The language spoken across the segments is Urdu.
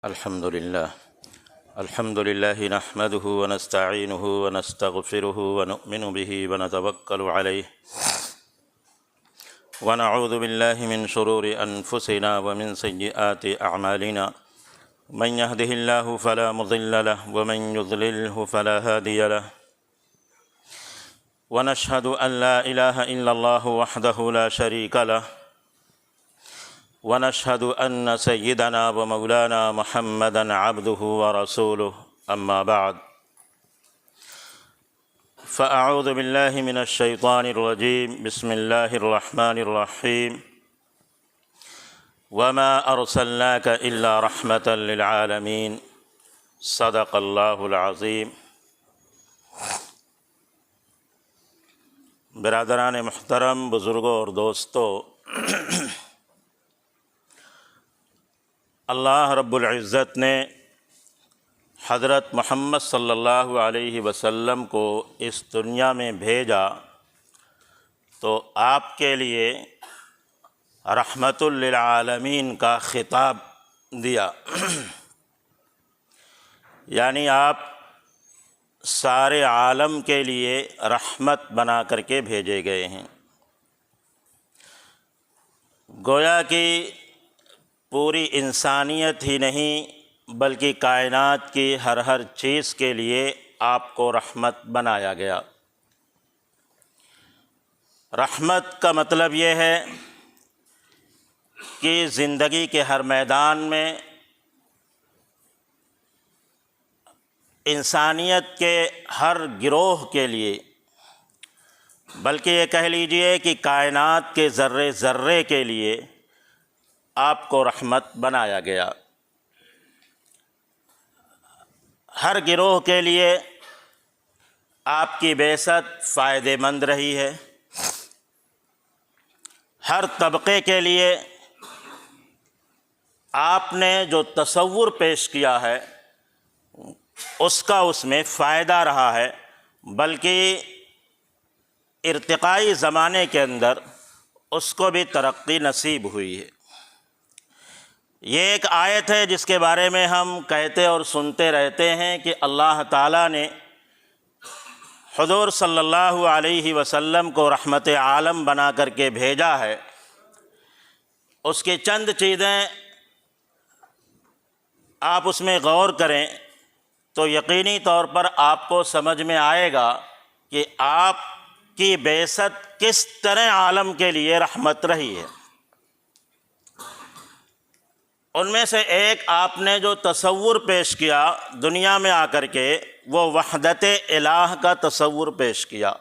الحمد لله نحمده ونستعينه ونستغفره ونؤمن به ونتوكل عليه ونعوذ بالله من شرور أنفسنا ومن سيئات أعمالنا من يهده الله فلا مضل له ومن يضلله فلا هادي له ونشهد أن لا إله إلا الله وحده لا شريك له ونشهد أن سيدنا ومولانا محمدًا عبده ورسوله أما بعد فأعوذ بالله من الشيطان الرجيم بسم الله الرحمن الرحيم وما أرسلناك إلا رحمة للعالمين صدق الله العظيم۔ برادران محترم، بزرگوں اور دوستو، اللہ رب العزت نے حضرت محمد صلی اللہ علیہ وسلم کو اس دنیا میں بھیجا تو آپ کے لیے رحمت للعالمین کا خطاب دیا، یعنی آپ سارے عالم کے لیے رحمت بنا کر کے بھیجے گئے ہیں۔ گویا کہ پوری انسانیت ہی نہیں بلکہ کائنات کی ہر چیز کے لیے آپ کو رحمت بنایا گیا۔ رحمت کا مطلب یہ ہے کہ زندگی کے ہر میدان میں انسانیت کے ہر گروہ کے لیے، بلکہ یہ کہہ لیجئے کہ کائنات کے ذرے ذرے کے لیے آپ کو رحمت بنایا گیا۔ ہر گروہ کے لیے آپ کی بعثت فائدہ مند رہی ہے، ہر طبقے کے لیے آپ نے جو تصور پیش کیا ہے اس کا اس میں فائدہ رہا ہے، بلکہ ارتقائی زمانے کے اندر اس کو بھی ترقی نصیب ہوئی ہے۔ یہ ایک آیت ہے جس کے بارے میں ہم کہتے اور سنتے رہتے ہیں کہ اللہ تعالیٰ نے حضور صلی اللہ علیہ وسلم کو رحمت عالم بنا کر کے بھیجا ہے۔ اس کی چند چیزیں آپ اس میں غور کریں تو یقینی طور پر آپ کو سمجھ میں آئے گا کہ آپ کی بعثت کس طرح عالم کے لیے رحمت رہی ہے۔ ان میں سے ایک آپ نے جو تصور پیش کیا دنیا میں آ کر کے، وہ وحدت الہ کا تصور پیش کیا،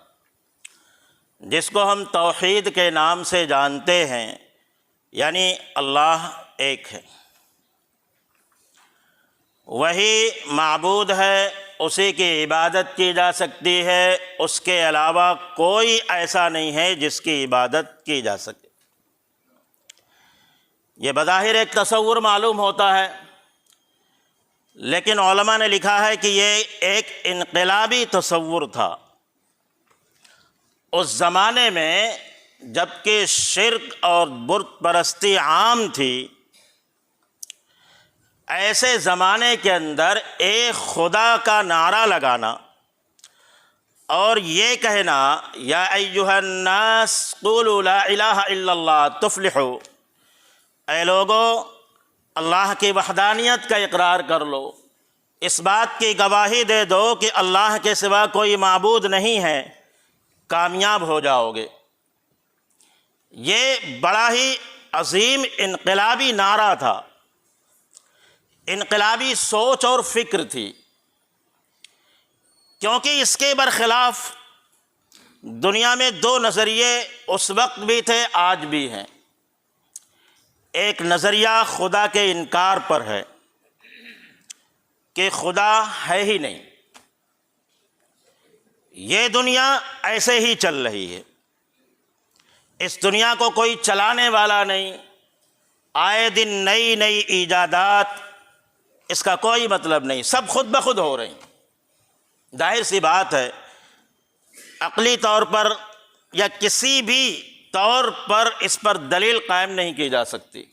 جس کو ہم توحید کے نام سے جانتے ہیں، یعنی اللہ ایک ہے، وہی معبود ہے، اسی کی عبادت کی جا سکتی ہے، اس کے علاوہ کوئی ایسا نہیں ہے جس کی عبادت کی جا سکے۔ یہ بظاہر ایک تصور معلوم ہوتا ہے، لیکن علماء نے لکھا ہے کہ یہ ایک انقلابی تصور تھا۔ اس زمانے میں جب کہ شرک اور بت پرستی عام تھی، ایسے زمانے کے اندر ایک خدا کا نعرہ لگانا اور یہ کہنا یا ایھا الناس قولوا لا الہ الا اللہ تفلحوا، اے لوگو اللہ کی وحدانیت کا اقرار کر لو، اس بات کی گواہی دے دو کہ اللہ کے سوا کوئی معبود نہیں ہے، کامیاب ہو جاؤ گے۔ یہ بڑا ہی عظیم انقلابی نعرہ تھا، انقلابی سوچ اور فکر تھی، کیونکہ اس کے برخلاف دنیا میں دو نظریے اس وقت بھی تھے، آج بھی ہیں۔ ایک نظریہ خدا کے انکار پر ہے کہ خدا ہے ہی نہیں، یہ دنیا ایسے ہی چل رہی ہے، اس دنیا کو کوئی چلانے والا نہیں، آئے دن نئی نئی ایجادات، اس کا کوئی مطلب نہیں، سب خود بخود ہو رہی ہیں۔ ظاہر سی بات ہے، عقلی طور پر یا کسی بھی طور پر اس پر دلیل قائم نہیں کی جا سکتی۔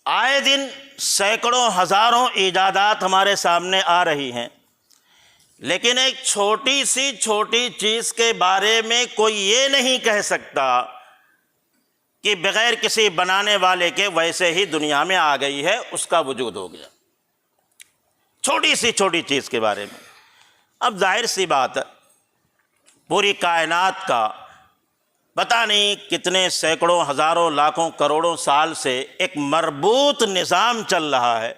آئے دن سینکڑوں ہزاروں ایجادات ہمارے سامنے آ رہی ہیں، لیکن ایک چھوٹی سی چھوٹی چیز کے بارے میں کوئی یہ نہیں کہہ سکتا کہ بغیر کسی بنانے والے کے ویسے ہی دنیا میں آ گئی ہے، اس کا وجود ہو گیا، چھوٹی سی چھوٹی چیز کے بارے میں۔ اب ظاہر سی بات ہے، پوری کائنات کا پتہ نہیں کتنے سینکڑوں ہزاروں لاکھوں کروڑوں سال سے ایک مربوط نظام چل رہا ہے،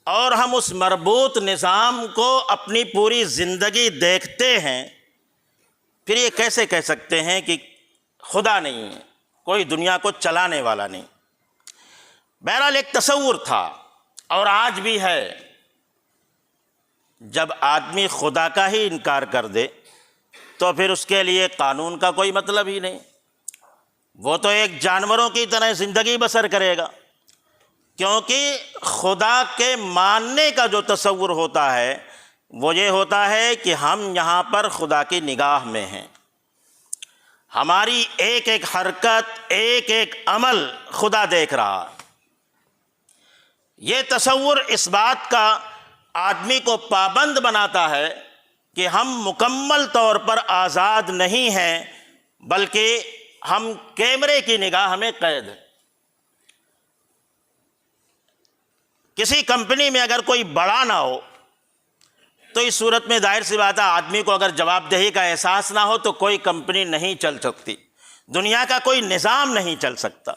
اور ہم اس مربوط نظام کو اپنی پوری زندگی دیکھتے ہیں، پھر یہ کیسے کہہ سکتے ہیں کہ خدا نہیں ہے، کوئی دنیا کو چلانے والا نہیں؟ بہرحال ایک تصور تھا اور آج بھی ہے، جب آدمی خدا کا ہی انکار کر دے تو پھر اس کے لیے قانون کا کوئی مطلب ہی نہیں، وہ تو ایک جانوروں کی طرح زندگی بسر کرے گا، کیونکہ خدا کے ماننے کا جو تصور ہوتا ہے وہ یہ ہوتا ہے کہ ہم یہاں پر خدا کی نگاہ میں ہیں، ہماری ایک ایک حرکت، ایک ایک عمل خدا دیکھ رہا۔ یہ تصور اس بات کا آدمی کو پابند بناتا ہے کہ ہم مکمل طور پر آزاد نہیں ہیں، بلکہ ہم کیمرے کی نگاہ میں قید ہیں۔ کسی کمپنی میں اگر کوئی بڑا نہ ہو تو اس صورت میں ظاہر سی بات ہے، آدمی کو اگر جواب دہی کا احساس نہ ہو تو کوئی کمپنی نہیں چل سکتی، دنیا کا کوئی نظام نہیں چل سکتا۔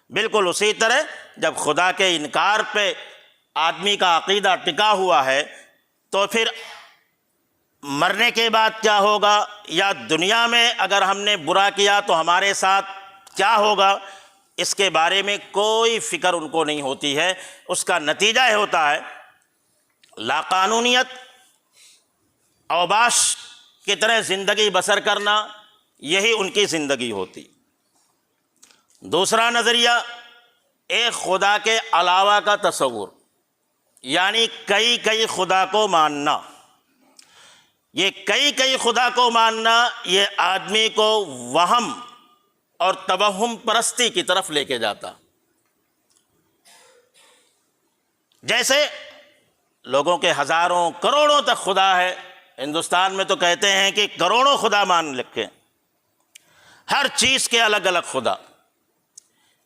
بالکل اسی طرح جب خدا کے انکار پہ آدمی کا عقیدہ ٹکا ہوا ہے تو پھر مرنے کے بعد کیا ہوگا، یا دنیا میں اگر ہم نے برا کیا تو ہمارے ساتھ کیا ہوگا، اس کے بارے میں کوئی فکر ان کو نہیں ہوتی ہے۔ اس کا نتیجہ یہ ہوتا ہے لاقانونیت، اوباش کی طرح زندگی بسر کرنا، یہی ان کی زندگی ہوتی۔ دوسرا نظریہ، ایک خدا کے علاوہ کا تصور، یعنی کئی خدا کو ماننا۔ یہ کئی خدا کو ماننا یہ آدمی کو وہم اور توہم پرستی کی طرف لے کے جاتا۔ جیسے لوگوں کے ہزاروں کروڑوں تک خدا ہے، ہندوستان میں تو کہتے ہیں کہ کروڑوں خدا مان رکھے، ہر چیز کے الگ الگ خدا،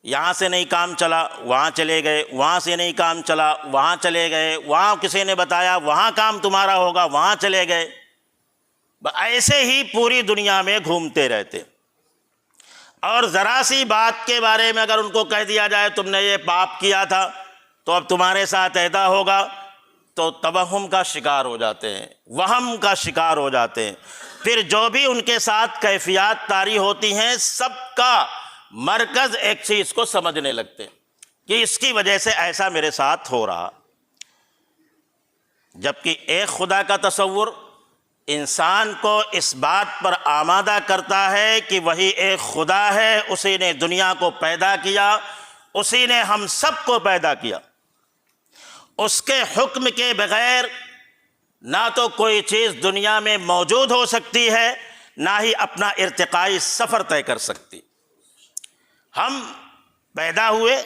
یہاں سے نہیں کام چلا وہاں چلے گئے، وہاں سے نہیں کام چلا وہاں چلے گئے، وہاں کسی نے بتایا وہاں کام تمہارا ہوگا وہاں چلے گئے، ایسے ہی پوری دنیا میں گھومتے رہتے۔ اور ذرا سی بات کے بارے میں اگر ان کو کہہ دیا جائے تم نے یہ پاپ کیا تھا تو اب تمہارے ساتھ ایسا ہوگا، تو توہم کا شکار ہو جاتے ہیں، وہم کا شکار ہو جاتے ہیں۔ پھر جو بھی ان کے ساتھ کیفیات طاری ہوتی ہیں، سب کا مرکز ایک چیز کو سمجھنے لگتے ہیں کہ اس کی وجہ سے ایسا میرے ساتھ ہو رہا۔ جبکہ ایک خدا کا تصور انسان کو اس بات پر آمادہ کرتا ہے کہ وہی ایک خدا ہے، اسی نے دنیا کو پیدا کیا، اسی نے ہم سب کو پیدا کیا، اس کے حکم کے بغیر نہ تو کوئی چیز دنیا میں موجود ہو سکتی ہے، نہ ہی اپنا ارتقائی سفر طے کر سکتی۔ ہم پیدا ہوئے،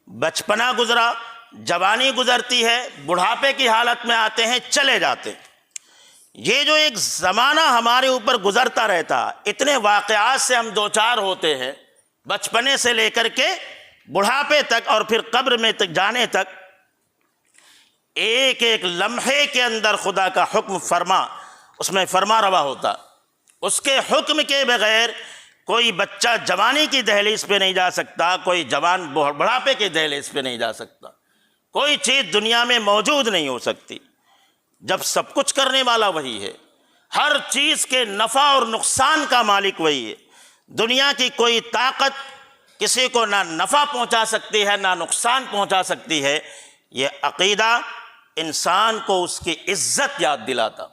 بچپنا گزرا، جوانی گزرتی ہے، بڑھاپے کی حالت میں آتے ہیں، چلے جاتے ہیں۔ یہ جو ایک زمانہ ہمارے اوپر گزرتا رہتا، اتنے واقعات سے ہم دوچار ہوتے ہیں، بچپنے سے لے کر کے بڑھاپے تک اور پھر قبر میں تک جانے تک، ایک ایک لمحے کے اندر خدا کا حکم فرما اس میں فرما روا ہوتا۔ اس کے حکم کے بغیر کوئی بچہ جوانی کی دہلیز پہ نہیں جا سکتا، کوئی جوان بڑھاپے کی دہلیز پہ نہیں جا سکتا، کوئی چیز دنیا میں موجود نہیں ہو سکتی جب سب کچھ کرنے والا وہی ہے، ہر چیز کے نفع اور نقصان کا مالک وہی ہے۔ دنیا کی کوئی طاقت کسی کو نہ نفع پہنچا سکتی ہے نہ نقصان پہنچا سکتی ہے۔ یہ عقیدہ انسان کو اس کی عزت یاد دلاتا،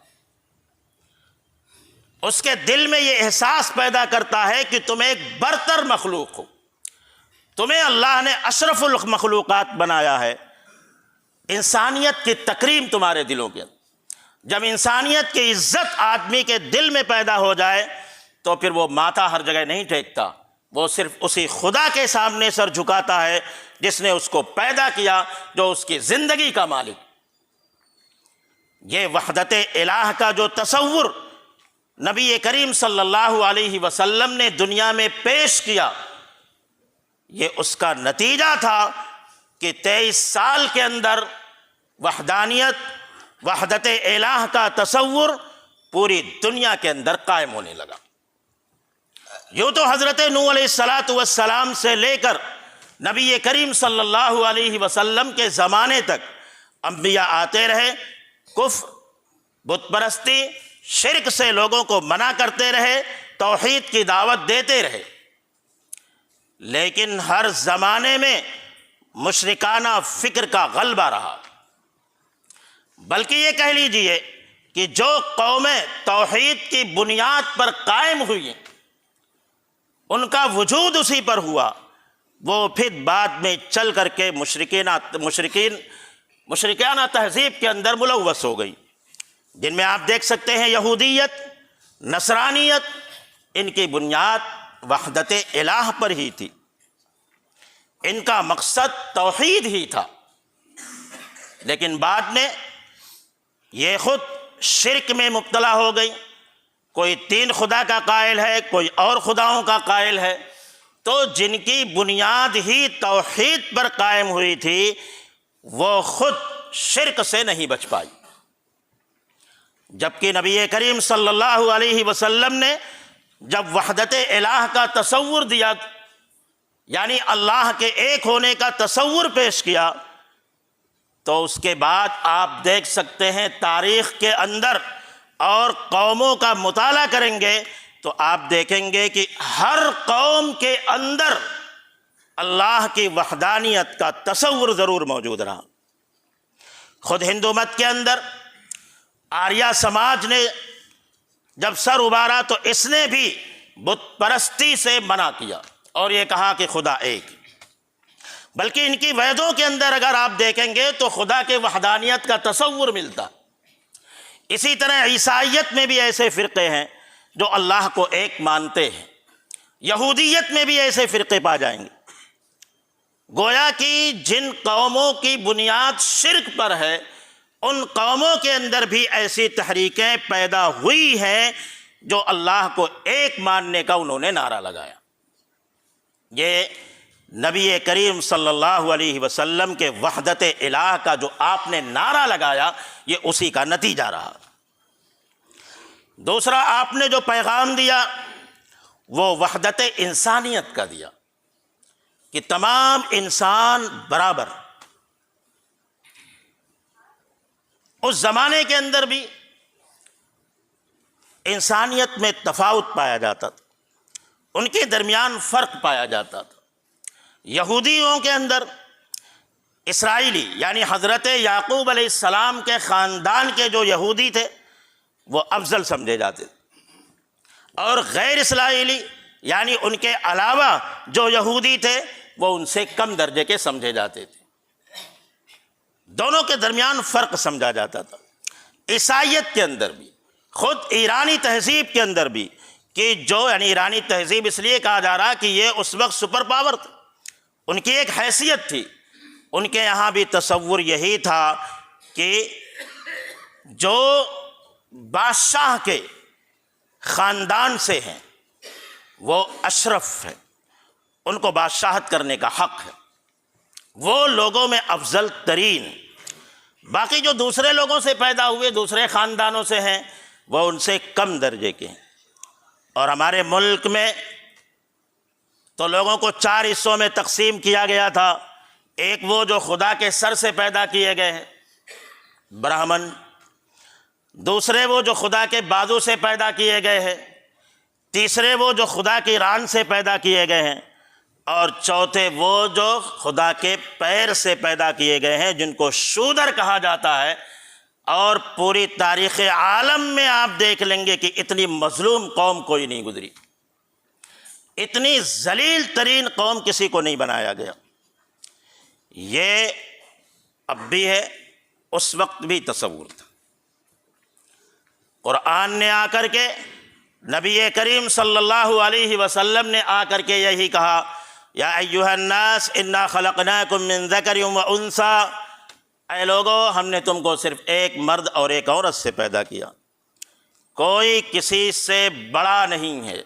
اس کے دل میں یہ احساس پیدا کرتا ہے کہ تم ایک برتر مخلوق ہو، تمہیں اللہ نے اشرف المخلوقات بنایا ہے۔ انسانیت کی تکریم تمہارے دلوں کے اندر، جب انسانیت کی عزت آدمی کے دل میں پیدا ہو جائے تو پھر وہ ماتھا ہر جگہ نہیں ٹیکتا، وہ صرف اسی خدا کے سامنے سر جھکاتا ہے جس نے اس کو پیدا کیا، جو اس کی زندگی کا مالک۔ یہ وحدت الہ کا جو تصور نبی کریم صلی اللہ علیہ وسلم نے دنیا میں پیش کیا، یہ اس کا نتیجہ تھا کہ 23 سال کے اندر وحدانیت، وحدت الہ کا تصور پوری دنیا کے اندر قائم ہونے لگا۔ یوں تو حضرت نوح علیہ السلام سے لے کر نبی کریم صلی اللہ علیہ وسلم کے زمانے تک انبیاء آتے رہے، کفر، بت پرستی، شرک سے لوگوں کو منع کرتے رہے، توحید کی دعوت دیتے رہے، لیکن ہر زمانے میں مشرکانہ فکر کا غلبہ رہا۔ بلکہ یہ کہہ لیجئے کہ جو قومیں توحید کی بنیاد پر قائم ہوئی ان کا وجود اسی پر ہوا، وہ پھر بعد میں چل کر کے مشرکانہ تہذیب کے اندر ملوث ہو گئی، جن میں آپ دیکھ سکتے ہیں یہودیت، نصرانیت، ان کی بنیاد وحدت الہ پر ہی تھی، ان کا مقصد توحید ہی تھا۔ لیکن بعد میں یہ خود شرک میں مبتلا ہو گئی، کوئی 3 خدا کا قائل ہے، کوئی اور خداؤں کا قائل ہے، تو جن کی بنیاد ہی توحید پر قائم ہوئی تھی وہ خود شرک سے نہیں بچ پائی۔ جبکہ نبی کریم صلی اللہ علیہ وسلم نے جب وحدت الہ کا تصور دیا، یعنی اللہ کے ایک ہونے کا تصور پیش کیا، تو اس کے بعد آپ دیکھ سکتے ہیں تاریخ کے اندر اور قوموں کا مطالعہ کریں گے تو آپ دیکھیں گے کہ ہر قوم کے اندر اللہ کی وحدانیت کا تصور ضرور موجود رہا۔ خود ہندو مت کے اندر آریہ سماج نے جب سر ابھارا تو اس نے بھی بت پرستی سے منع کیا اور یہ کہا کہ خدا ایک۔ بلکہ ان کی ویدوں کے اندر اگر آپ دیکھیں گے تو خدا کے وحدانیت کا تصور ملتا۔ اسی طرح عیسائیت میں بھی ایسے فرقے ہیں جو اللہ کو ایک مانتے ہیں، یہودیت میں بھی ایسے فرقے پا جائیں گے۔ گویا کہ جن قوموں کی بنیاد شرک پر ہے ان قوموں کے اندر بھی ایسی تحریکیں پیدا ہوئی ہیں جو اللہ کو ایک ماننے کا انہوں نے نعرہ لگایا۔ یہ نبی کریم صلی اللہ علیہ وسلم کے وحدت الہ کا جو آپ نے نعرہ لگایا یہ اسی کا نتیجہ رہا۔ دوسرا آپ نے جو پیغام دیا وہ وحدت انسانیت کا دیا کہ تمام انسان برابر۔ اس زمانے کے اندر بھی انسانیت میں تفاوت پایا جاتا تھا، ان کے درمیان فرق پایا جاتا تھا۔ یہودیوں کے اندر اسرائیلی یعنی حضرت یعقوب علیہ السلام کے خاندان کے جو یہودی تھے وہ افضل سمجھے جاتے تھے، اور غیر اسرائیلی یعنی ان کے علاوہ جو یہودی تھے وہ ان سے کم درجے کے سمجھے جاتے تھے۔ دونوں کے درمیان فرق سمجھا جاتا تھا۔ عیسائیت کے اندر بھی، خود ایرانی تہذیب کے اندر بھی، کہ جو یعنی ایرانی تہذیب اس لیے کہا جا رہا کہ یہ اس وقت سپر پاور تھا، ان کی ایک حیثیت تھی، ان کے یہاں بھی تصور یہی تھا کہ جو بادشاہ کے خاندان سے ہیں وہ اشرف ہیں، ان کو بادشاہت کرنے کا حق ہے، وہ لوگوں میں افضل ترین۔ باقی جو دوسرے لوگوں سے پیدا ہوئے، دوسرے خاندانوں سے ہیں، وہ ان سے کم درجے کے ہیں۔ اور ہمارے ملک میں تو لوگوں کو 4 حصوں میں تقسیم کیا گیا تھا۔ ایک وہ جو خدا کے سر سے پیدا کیے گئے ہیں، برہمن، دوسرے وہ جو خدا کے بازو سے پیدا کیے گئے ہیں، تیسرے وہ جو خدا کی ران سے پیدا کیے گئے ہیں، اور چوتھے وہ جو خدا کے پیر سے پیدا کیے گئے ہیں جن کو شودر کہا جاتا ہے۔ اور پوری تاریخ عالم میں آپ دیکھ لیں گے کہ اتنی مظلوم قوم کوئی نہیں گزری، اتنی ذلیل ترین قوم کسی کو نہیں بنایا گیا۔ یہ اب بھی ہے، اس وقت بھی تصور تھا۔ قرآن نے آ کر کے نبی کریم صلی اللہ علیہ وسلم نے آ کر کے یہی کہا، یا ایھا الناس انا خلقناکم من ذکر و انثی، اے لوگو ہم نے تم کو صرف ایک مرد اور ایک عورت سے پیدا کیا، کوئی کسی سے بڑا نہیں ہے،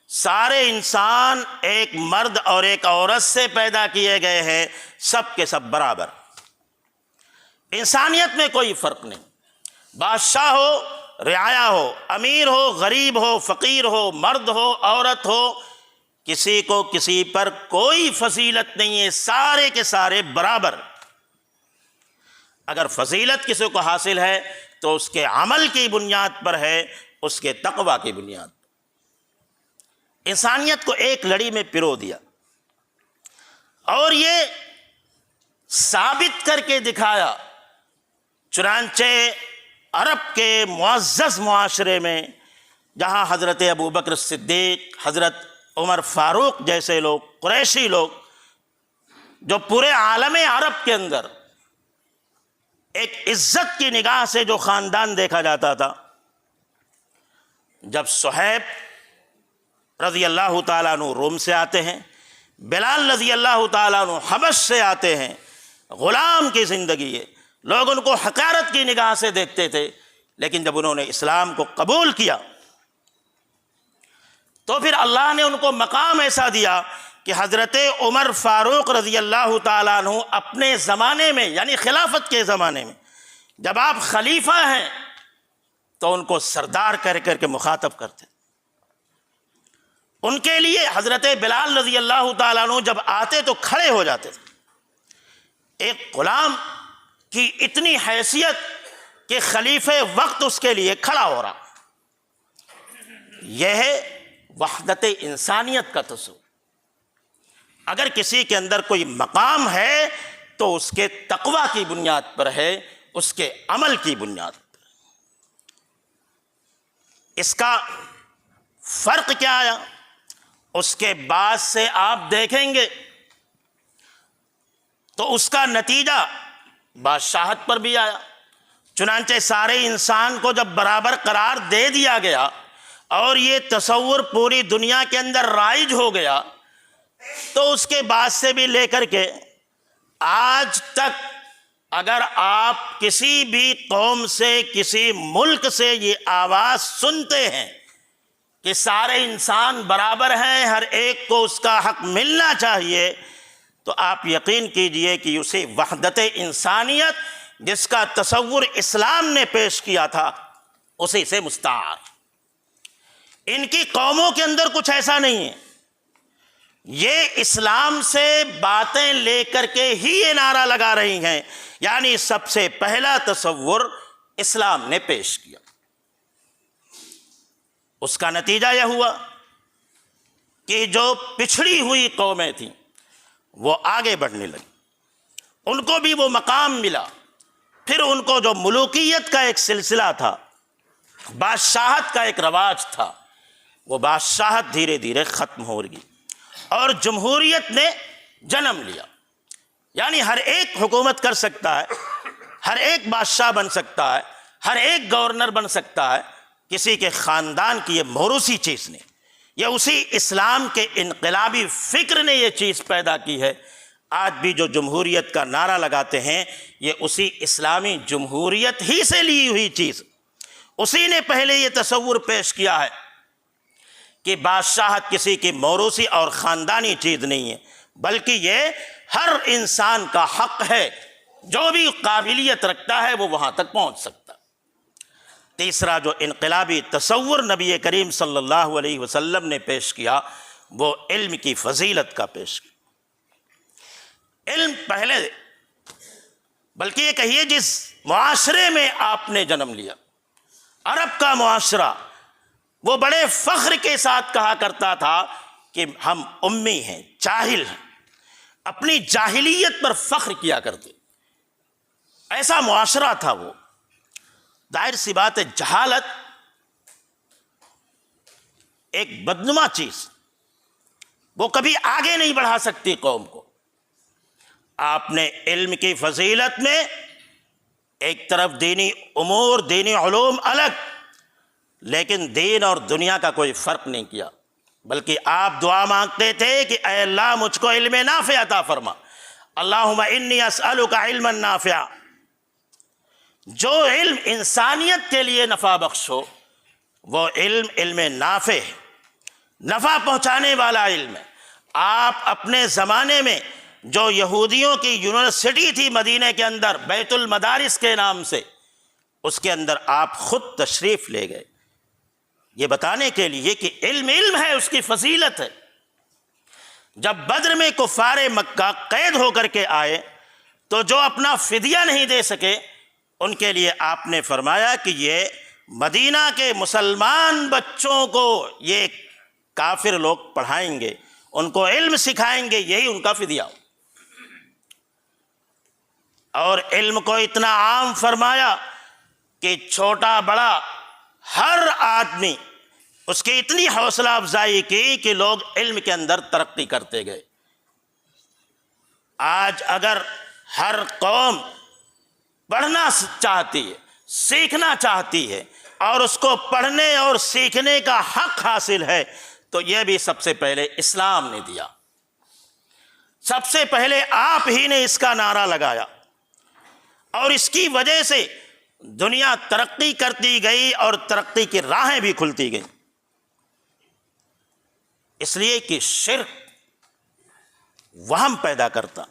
سارے انسان ایک مرد اور ایک عورت سے پیدا کیے گئے ہیں، سب کے سب برابر، انسانیت میں کوئی فرق نہیں، بادشاہ ہو، رعایا ہو، امیر ہو، غریب ہو، فقیر ہو، مرد ہو، عورت ہو، کسی کو کسی پر کوئی فضیلت نہیں ہے، سارے کے سارے برابر۔ اگر فضیلت کسی کو حاصل ہے تو اس کے عمل کی بنیاد پر ہے، اس کے تقوی کی بنیاد پر۔ انسانیت کو ایک لڑی میں پرو دیا اور یہ ثابت کر کے دکھایا، چنانچہ عرب کے معزز معاشرے میں جہاں حضرت ابوبکر صدیق، حضرت عمر فاروق جیسے لوگ، قریشی لوگ، جو پورے عالم عرب کے اندر ایک عزت کی نگاہ سے جو خاندان دیکھا جاتا تھا، جب صہیب رضی اللہ تعالیٰ عنہ روم سے آتے ہیں، بلال رضی اللہ تعالیٰ عنہ حبش سے آتے ہیں، غلام کی زندگی ہے، لوگ ان کو حقارت کی نگاہ سے دیکھتے تھے، لیکن جب انہوں نے اسلام کو قبول کیا تو پھر اللہ نے ان کو مقام ایسا دیا کہ حضرت عمر فاروق رضی اللہ تعالیٰ عنہ اپنے زمانے میں، یعنی خلافت کے زمانے میں، جب آپ خلیفہ ہیں تو ان کو سردار کر کر کے مخاطب کرتے، ان کے لیے حضرت بلال رضی اللہ تعالیٰ عنہ جب آتے تو کھڑے ہو جاتے تھے۔ ایک غلام کی اتنی حیثیت کہ خلیفہ وقت اس کے لیے کھڑا ہو رہا، یہ ہے وحدت انسانیت کا تصور۔ اگر کسی کے اندر کوئی مقام ہے تو اس کے تقوی کی بنیاد پر ہے، اس کے عمل کی بنیاد پر۔ اس کا فرق کیا آیا؟ اس کے بعد سے آپ دیکھیں گے تو اس کا نتیجہ بادشاہت پر بھی آیا، چنانچہ سارے انسان کو جب برابر قرار دے دیا گیا اور یہ تصور پوری دنیا کے اندر رائج ہو گیا، تو اس کے بعد سے بھی لے کر کے آج تک اگر آپ کسی بھی قوم سے، کسی ملک سے یہ آواز سنتے ہیں کہ سارے انسان برابر ہیں، ہر ایک کو اس کا حق ملنا چاہیے، تو آپ یقین کیجئے کہ اسے وحدت انسانیت جس کا تصور اسلام نے پیش کیا تھا اسی سے مستعار۔ ان کی قوموں کے اندر کچھ ایسا نہیں ہے، یہ اسلام سے باتیں لے کر کے ہی یہ نعرہ لگا رہی ہیں، یعنی سب سے پہلا تصور اسلام نے پیش کیا۔ اس کا نتیجہ یہ ہوا کہ جو پچھڑی ہوئی قومیں تھیں وہ آگے بڑھنے لگی، ان کو بھی وہ مقام ملا، پھر ان کو جو ملوکیت کا ایک سلسلہ تھا، بادشاہت کا ایک رواج تھا، وہ بادشاہت دھیرے دھیرے ختم ہو گئی اور جمہوریت نے جنم لیا، یعنی ہر ایک حکومت کر سکتا ہے، ہر ایک بادشاہ بن سکتا ہے، ہر ایک گورنر بن سکتا ہے، کسی کے خاندان کی یہ موروثی چیز نہیں، یہ اسی اسلام کے انقلابی فکر نے یہ چیز پیدا کی ہے۔ آج بھی جو جمہوریت کا نعرہ لگاتے ہیں یہ اسی اسلامی جمہوریت ہی سے لی ہوئی چیز، اسی نے پہلے یہ تصور پیش کیا ہے کہ بادشاہت کسی کی موروثی اور خاندانی چیز نہیں ہے، بلکہ یہ ہر انسان کا حق ہے، جو بھی قابلیت رکھتا ہے وہ وہاں تک پہنچ سکتا ہے۔ تیسرا جو انقلابی تصور نبی کریم صلی اللہ علیہ وسلم نے پیش کیا وہ علم کی فضیلت کا پیش کیا۔ علم پہلے، بلکہ یہ کہیے جس معاشرے میں آپ نے جنم لیا، عرب کا معاشرہ، وہ بڑے فخر کے ساتھ کہا کرتا تھا کہ ہم امی ہیں، جاہل ہیں، اپنی جاہلیت پر فخر کیا کرتے، ایسا معاشرہ تھا وہ۔ ظاہر سی بات ہے جہالت ایک بدنما چیز، وہ کبھی آگے نہیں بڑھا سکتی قوم کو۔ آپ نے علم کی فضیلت میں ایک طرف دینی امور، دینی علوم الگ، لیکن دین اور دنیا کا کوئی فرق نہیں کیا، بلکہ آپ دعا مانگتے تھے کہ اے اللہ مجھ کو علم نافع عطا فرما، اللہم انی اسألک علما نافعا، جو علم انسانیت کے لیے نفع بخش ہو وہ علم نافع ہے، نفع پہنچانے والا علم ہے۔ آپ اپنے زمانے میں جو یہودیوں کی یونیورسٹی تھی مدینہ کے اندر بیت المدارس کے نام سے، اس کے اندر آپ خود تشریف لے گئے، یہ بتانے کے لیے کہ علم ہے، اس کی فضیلت ہے۔ جب بدر میں کفار مکہ قید ہو کر کے آئے تو جو اپنا فدیہ نہیں دے سکے ان کے لیے آپ نے فرمایا کہ یہ مدینہ کے مسلمان بچوں کو یہ کافر لوگ پڑھائیں گے، ان کو علم سکھائیں گے، یہی ان کا فدیہ ہو۔ اور علم کو اتنا عام فرمایا کہ چھوٹا بڑا ہر آدمی اس کی اتنی حوصلہ افزائی کی کہ لوگ علم کے اندر ترقی کرتے گئے۔ آج اگر ہر قوم پڑھنا چاہتی ہے، سیکھنا چاہتی ہے اور اس کو پڑھنے اور سیکھنے کا حق حاصل ہے تو یہ بھی سب سے پہلے اسلام نے دیا، سب سے پہلے آپ ہی نے اس کا نعرہ لگایا، اور اس کی وجہ سے دنیا ترقی کرتی گئی اور ترقی کی راہیں بھی کھلتی گئیں۔ اس لیے کہ شرک وہم پیدا کرتا،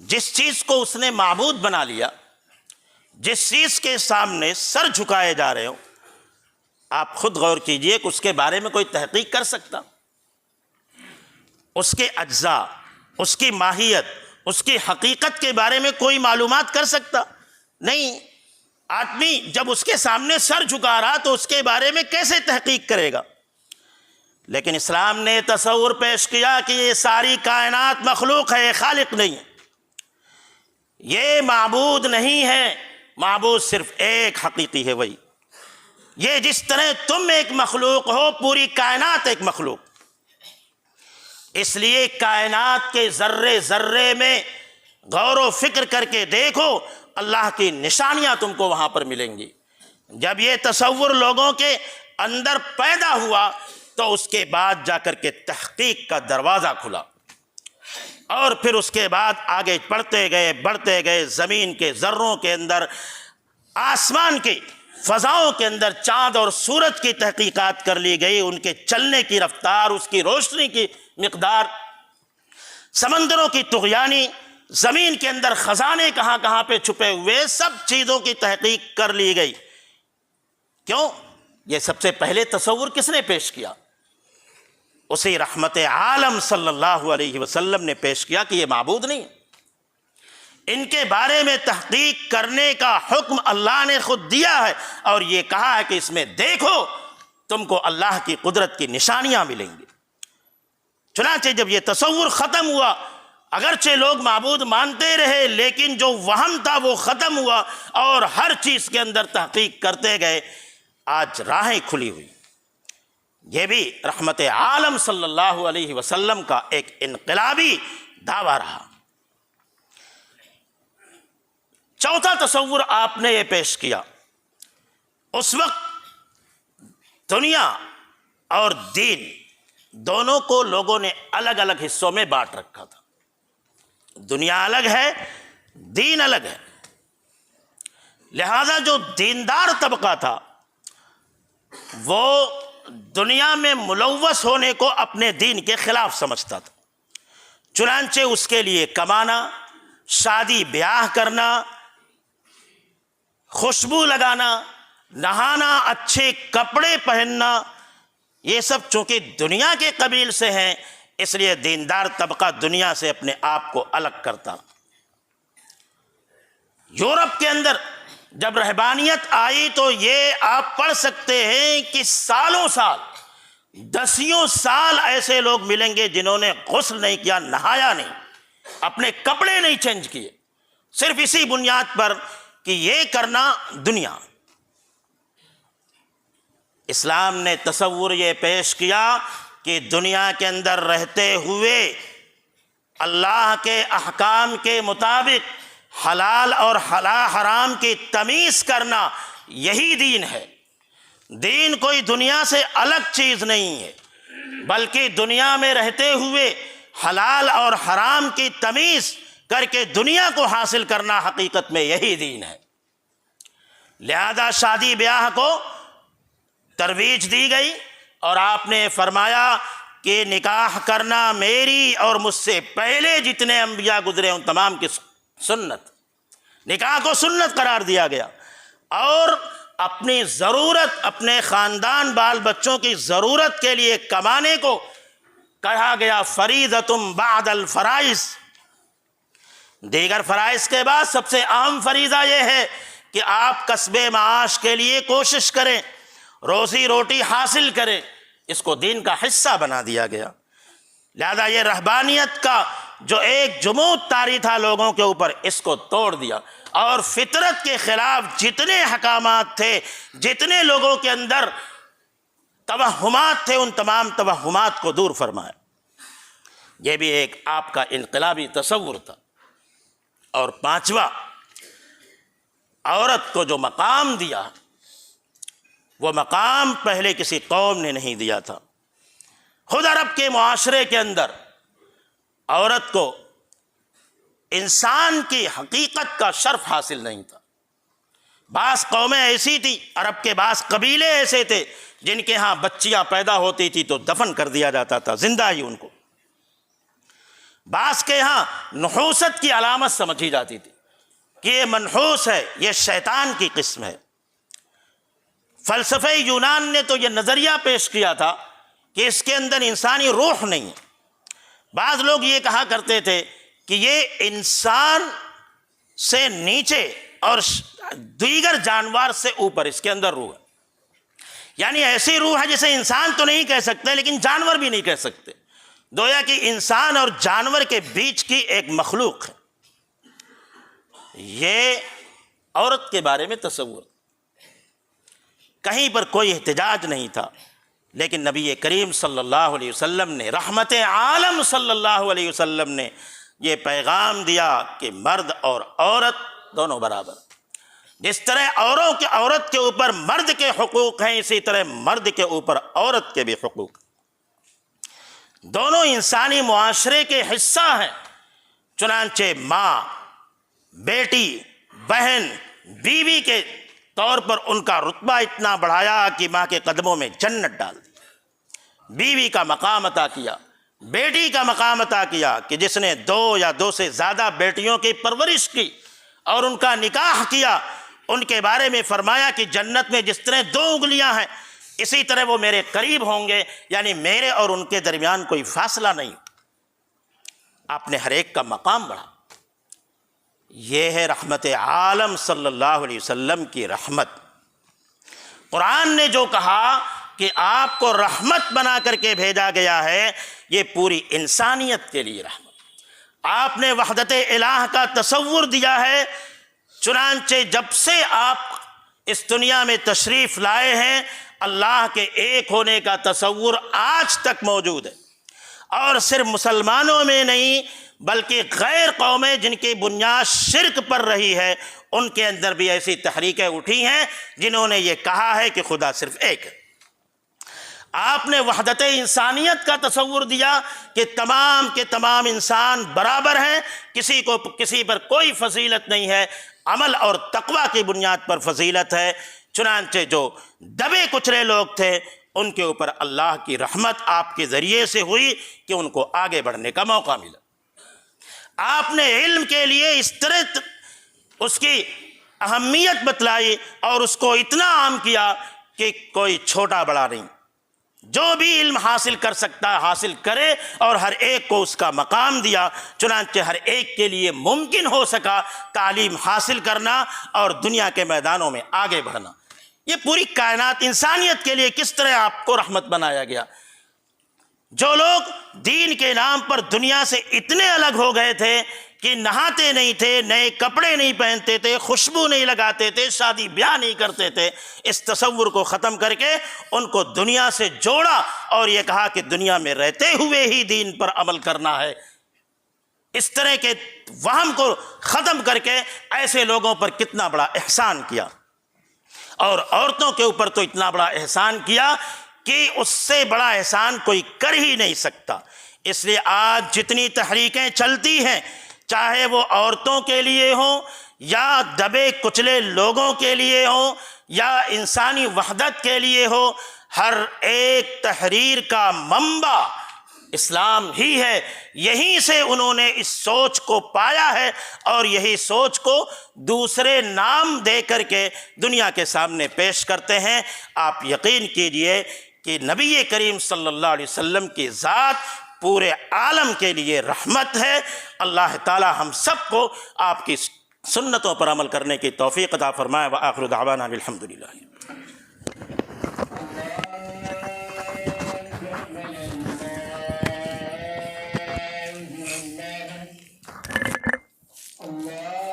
جس چیز کو اس نے معبود بنا لیا، جس چیز کے سامنے سر جھکائے جا رہے ہو، آپ خود غور کیجئے کہ اس کے بارے میں کوئی تحقیق کر سکتا؟ اس کے اجزاء، اس کی ماہیت، اس کی حقیقت کے بارے میں کوئی معلومات کر سکتا؟ نہیں۔ آدمی جب اس کے سامنے سر جھکا رہا تو اس کے بارے میں کیسے تحقیق کرے گا؟ لیکن اسلام نے تصور پیش کیا کہ یہ ساری کائنات مخلوق ہے، خالق نہیں ہے، یہ معبود نہیں ہے، معبود صرف ایک حقیقی ہے، وہی۔ یہ جس طرح تم ایک مخلوق ہو، پوری کائنات ایک مخلوق۔ اس لیے کائنات کے ذرے ذرے میں غور و فکر کر کے دیکھو، اللہ کی نشانیاں تم کو وہاں پر ملیں گی۔ جب یہ تصور لوگوں کے اندر پیدا ہوا تو اس کے بعد جا کر کے تحقیق کا دروازہ کھلا، اور پھر اس کے بعد آگے بڑھتے گئے، زمین کے ذروں کے اندر، آسمان کی فضاؤں کے اندر چاند اور سورج کی تحقیقات کر لی گئی، ان کے چلنے کی رفتار، اس کی روشنی کی مقدار، سمندروں کی طغیانی، زمین کے اندر خزانے کہاں کہاں پہ چھپے ہوئے، سب چیزوں کی تحقیق کر لی گئی۔ کیوں؟ یہ سب سے پہلے تصور کس نے پیش کیا؟ اسی رحمت عالم صلی اللہ علیہ وسلم نے پیش کیا کہ یہ معبود نہیں، ان کے بارے میں تحقیق کرنے کا حکم اللہ نے خود دیا ہے، اور یہ کہا ہے کہ اس میں دیکھو، تم کو اللہ کی قدرت کی نشانیاں ملیں گی۔ چنانچہ جب یہ تصور ختم ہوا، اگرچہ لوگ معبود مانتے رہے لیکن جو وہم تھا وہ ختم ہوا، اور ہر چیز کے اندر تحقیق کرتے گئے، آج راہیں کھلی ہوئی۔ یہ بھی رحمت عالم صلی اللہ علیہ وسلم کا ایک انقلابی دعویٰ رہا۔ چوتھا تصور آپ نے یہ پیش کیا، اس وقت دنیا اور دین دونوں کو لوگوں نے الگ الگ حصوں میں بانٹ رکھا تھا۔ دنیا الگ ہے، دین الگ ہے، لہذا جو دیندار طبقہ تھا وہ دنیا میں ملوث ہونے کو اپنے دین کے خلاف سمجھتا تھا، چنانچہ اس کے لیے کمانا، شادی بیاہ کرنا، خوشبو لگانا، نہانا، اچھے کپڑے پہننا، یہ سب چونکہ دنیا کے قبیل سے ہیں، اس لیے دیندار طبقہ دنیا سے اپنے آپ کو الگ کرتا۔ یورپ کے اندر جب رہبانیت آئی تو یہ آپ پڑھ سکتے ہیں کہ سالوں سال، دسیوں سال ایسے لوگ ملیں گے جنہوں نے غسل نہیں کیا، نہایا نہیں، اپنے کپڑے نہیں چینج کیے، صرف اسی بنیاد پر کہ یہ کرنا دنیا۔ اسلام نے تصور یہ پیش کیا کہ دنیا کے اندر رہتے ہوئے اللہ کے احکام کے مطابق حلال اور حرام کی تمیز کرنا، یہی دین ہے۔ دین کوئی دنیا سے الگ چیز نہیں ہے، بلکہ دنیا میں رہتے ہوئے حلال اور حرام کی تمیز کر کے دنیا کو حاصل کرنا حقیقت میں یہی دین ہے۔ لہذا شادی بیاہ کو ترویج دی گئی، اور آپ نے فرمایا کہ نکاح کرنا میری اور مجھ سے پہلے جتنے انبیاء گزرے ان تمام کی سنت، نکاح کو سنت قرار دیا گیا، اور اپنی ضرورت، اپنے خاندان بال بچوں کی ضرورت کے لیے کمانے کو کہا گیا فریضۃ بعد الفرائض۔ دیگر فرائض کے بعد سب سے اہم فریضہ یہ ہے کہ آپ کسب معاش کے لیے کوشش کریں، روزی روٹی حاصل کریں، اس کو دین کا حصہ بنا دیا گیا۔ لہذا یہ رہبانیت کا جو ایک جمود طاری تھا لوگوں کے اوپر، اس کو توڑ دیا، اور فطرت کے خلاف جتنے احکامات تھے، جتنے لوگوں کے اندر توہمات تھے، ان تمام توہمات کو دور فرمایا۔ یہ بھی ایک آپ کا انقلابی تصور تھا۔ اور پانچواں، عورت کو جو مقام دیا، وہ مقام پہلے کسی قوم نے نہیں دیا تھا۔ خود عرب کے معاشرے کے اندر عورت کو انسان کی حقیقت کا شرف حاصل نہیں تھا۔ بعض قومیں ایسی تھی، عرب کے بعض قبیلے ایسے تھے جن کے ہاں بچیاں پیدا ہوتی تھی تو دفن کر دیا جاتا تھا زندہ ہی ان کو۔ بعض کے ہاں نحوست کی علامت سمجھی جاتی تھی کہ یہ منحوس ہے، یہ شیطان کی قسم ہے۔ فلسفہ یونان نے تو یہ نظریہ پیش کیا تھا کہ اس کے اندر انسانی روح نہیں ہے۔ بعض لوگ یہ کہا کرتے تھے کہ یہ انسان سے نیچے اور دیگر جانور سے اوپر اس کے اندر روح ہے، یعنی ایسی روح ہے جسے انسان تو نہیں کہہ سکتے لیکن جانور بھی نہیں کہہ سکتے، گویا کہ انسان اور جانور کے بیچ کی ایک مخلوق ہے۔ یہ عورت کے بارے میں تصور، کہیں پر کوئی احتجاج نہیں تھا، لیکن نبی کریم صلی اللہ علیہ وسلم نے، رحمت عالم صلی اللہ علیہ وسلم نے یہ پیغام دیا کہ مرد اور عورت دونوں برابر۔ جس طرح عورت کے اوپر مرد کے حقوق ہیں، اسی طرح مرد کے اوپر عورت کے بھی حقوق ہیں۔ دونوں انسانی معاشرے کے حصہ ہیں، چنانچہ ماں، بیٹی، بہن، بیوی کے طور پر ان کا رتبہ اتنا بڑھایا کہ ماں کے قدموں میں جنت ڈال دی۔ بیوی کا مقام عطا کیا، بیٹی کا مقام عطا کیا کہ جس نے 2 یا 2 سے زیادہ بیٹیوں کی پرورش کی اور ان کا نکاح کیا، ان کے بارے میں فرمایا کہ جنت میں جس طرح 2 انگلیاں ہیں اسی طرح وہ میرے قریب ہوں گے، یعنی میرے اور ان کے درمیان کوئی فاصلہ نہیں۔ آپ نے ہر ایک کا مقام بڑھا۔ یہ ہے رحمت عالم صلی اللہ علیہ وسلم کی رحمت۔ قرآن نے جو کہا کہ آپ کو رحمت بنا کر کے بھیجا گیا ہے، یہ پوری انسانیت کے لیے رحمت۔ آپ نے وحدت الہ کا تصور دیا ہے، چنانچہ جب سے آپ اس دنیا میں تشریف لائے ہیں اللہ کے ایک ہونے کا تصور آج تک موجود ہے، اور صرف مسلمانوں میں نہیں بلکہ غیر قومیں جن کی بنیاد شرک پر رہی ہے ان کے اندر بھی ایسی تحریکیں اٹھی ہیں جنہوں نے یہ کہا ہے کہ خدا صرف ایک ہے۔ آپ نے وحدت انسانیت کا تصور دیا کہ تمام کے تمام انسان برابر ہیں، کسی پر کوئی فضیلت نہیں ہے، عمل اور تقوی کی بنیاد پر فضیلت ہے۔ چنانچہ جو دبے کچرے لوگ تھے ان کے اوپر اللہ کی رحمت آپ کے ذریعے سے ہوئی کہ ان کو آگے بڑھنے کا موقع ملا۔ آپ نے علم کے لیے اس طرح اس کی اہمیت بتلائی اور اس کو اتنا عام کیا کہ کوئی چھوٹا بڑا نہیں، جو بھی علم حاصل کر سکتا ہے حاصل کرے، اور ہر ایک کو اس کا مقام دیا، چنانچہ ہر ایک کے لیے ممکن ہو سکا تعلیم حاصل کرنا اور دنیا کے میدانوں میں آگے بڑھنا۔ یہ پوری کائنات انسانیت کے لیے کس طرح آپ کو رحمت بنایا گیا۔ جو لوگ دین کے نام پر دنیا سے اتنے الگ ہو گئے تھے کہ نہاتے نہیں تھے، نئے کپڑے نہیں پہنتے تھے، خوشبو نہیں لگاتے تھے، شادی بیاہ نہیں کرتے تھے، اس تصور کو ختم کر کے ان کو دنیا سے جوڑا اور یہ کہا کہ دنیا میں رہتے ہوئے ہی دین پر عمل کرنا ہے۔ اس طرح کے وہم کو ختم کر کے ایسے لوگوں پر کتنا بڑا احسان کیا۔ اور عورتوں کے اوپر تو اتنا بڑا احسان کیا کہ اس سے بڑا احسان کوئی کر ہی نہیں سکتا۔ اس لیے آج جتنی تحریکیں چلتی ہیں، چاہے وہ عورتوں کے لیے ہوں یا دبے کچلے لوگوں کے لیے ہوں یا انسانی وحدت کے لیے ہو، ہر ایک تحریر کا منبع اسلام ہی ہے۔ یہیں سے انہوں نے اس سوچ کو پایا ہے اور یہی سوچ کو دوسرے نام دے کر کے دنیا کے سامنے پیش کرتے ہیں۔ آپ یقین کیجئے کہ نبی کریم صلی اللہ علیہ وسلم کی ذات پورے عالم کے لیے رحمت ہے۔ اللہ تعالی ہم سب کو آپ کی سنتوں پر عمل کرنے کی توفیق عطا فرمائے۔ وآخر دعوانا الحمدللہ۔ اللہ